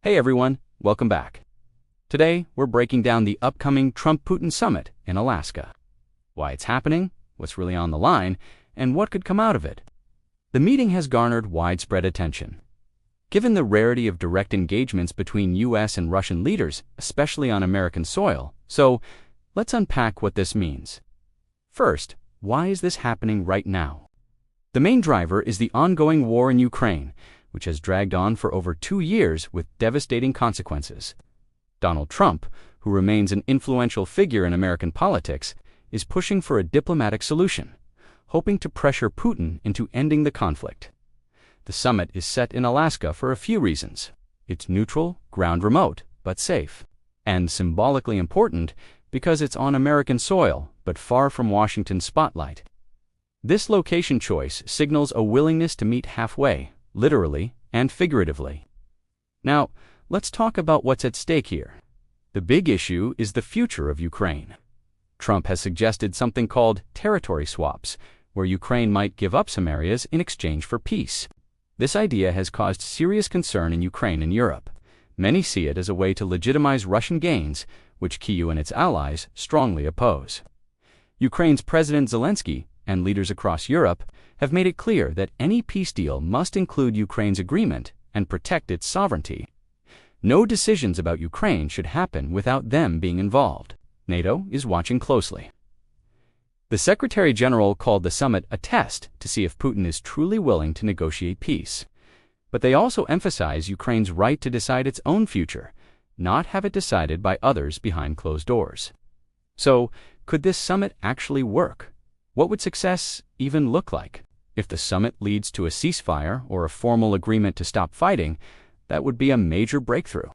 Hey everyone, welcome back. Today, we're breaking down the upcoming Trump-Putin summit in Alaska. Why it's happening, what's really on the line, and what could come out of it. The meeting has garnered widespread attention. Given the rarity of direct engagements between US and Russian leaders, especially on American soil, so let's unpack what this means. First, why is this happening right now? The main driver is the ongoing war in Ukraine, which has dragged on for over 2 years with devastating consequences. Donald Trump, who remains an influential figure in American politics, is pushing for a diplomatic solution, hoping to pressure Putin into ending the conflict. The summit is set in Alaska for a few reasons. It's neutral, ground remote, but safe. And symbolically important because it's on American soil, but far from Washington's spotlight. This location choice signals a willingness to meet halfway, literally and figuratively. Now, let's talk about what's at stake here. The big issue is the future of Ukraine. Trump has suggested something called territory swaps, where Ukraine might give up some areas in exchange for peace. This idea has caused serious concern in Ukraine and Europe. Many see it as a way to legitimize Russian gains, which Kyiv and its allies strongly oppose. Ukraine's President Zelensky and leaders across Europe have made it clear that any peace deal must include Ukraine's agreement and protect its sovereignty. No decisions about Ukraine should happen without them being involved. NATO is watching closely. The Secretary General called the summit a test to see if Putin is truly willing to negotiate peace. But they also emphasize Ukraine's right to decide its own future, not have it decided by others behind closed doors. So, could this summit actually work? What would success even look like? If the summit leads to a ceasefire or a formal agreement to stop fighting, that would be a major breakthrough.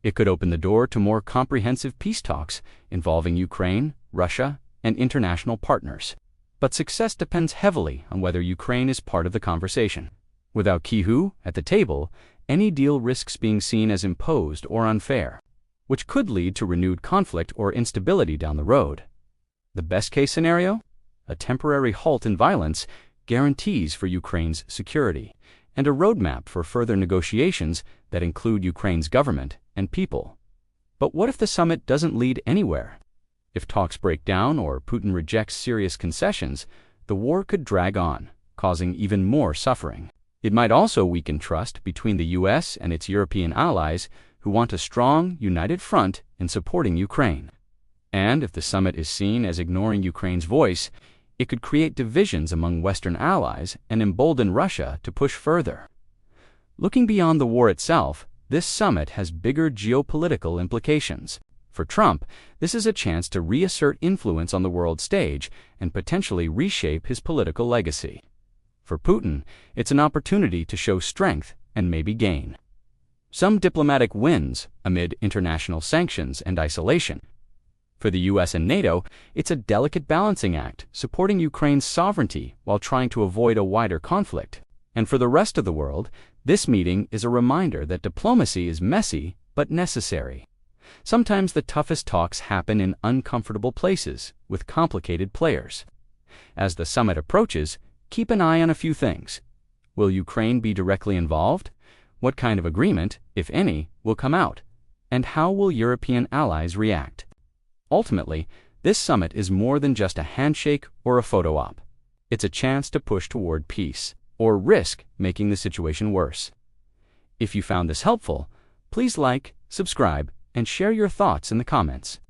It could open the door to more comprehensive peace talks involving Ukraine, Russia, and international partners. But success depends heavily on whether Ukraine is part of the conversation. Without Kyiv at the table, any deal risks being seen as imposed or unfair, which could lead to renewed conflict or instability down the road. The best-case scenario? A temporary halt in violence, guarantees for Ukraine's security, and a roadmap for further negotiations that include Ukraine's government and people. But what if the summit doesn't lead anywhere? If talks break down or Putin rejects serious concessions, the war could drag on, causing even more suffering. It might also weaken trust between the US and its European allies who want a strong, united front in supporting Ukraine. And if the summit is seen as ignoring Ukraine's voice, it could create divisions among Western allies and embolden Russia to push further. Looking beyond the war itself, this summit has bigger geopolitical implications. For Trump, this is a chance to reassert influence on the world stage and potentially reshape his political legacy. For Putin, it's an opportunity to show strength and maybe gain some diplomatic wins amid international sanctions and isolation. For the US and NATO, it's a delicate balancing act, supporting Ukraine's sovereignty while trying to avoid a wider conflict. And for the rest of the world, this meeting is a reminder that diplomacy is messy but necessary. Sometimes the toughest talks happen in uncomfortable places with complicated players. As the summit approaches, keep an eye on a few things. Will Ukraine be directly involved? What kind of agreement, if any, will come out? And how will European allies react? Ultimately, this summit is more than just a handshake or a photo op. It's a chance to push toward peace, or risk making the situation worse. If you found this helpful, please like, subscribe, and share your thoughts in the comments.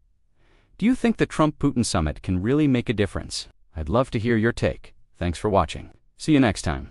Do you think the Trump-Putin summit can really make a difference? I'd love to hear your take. Thanks for watching. See you next time.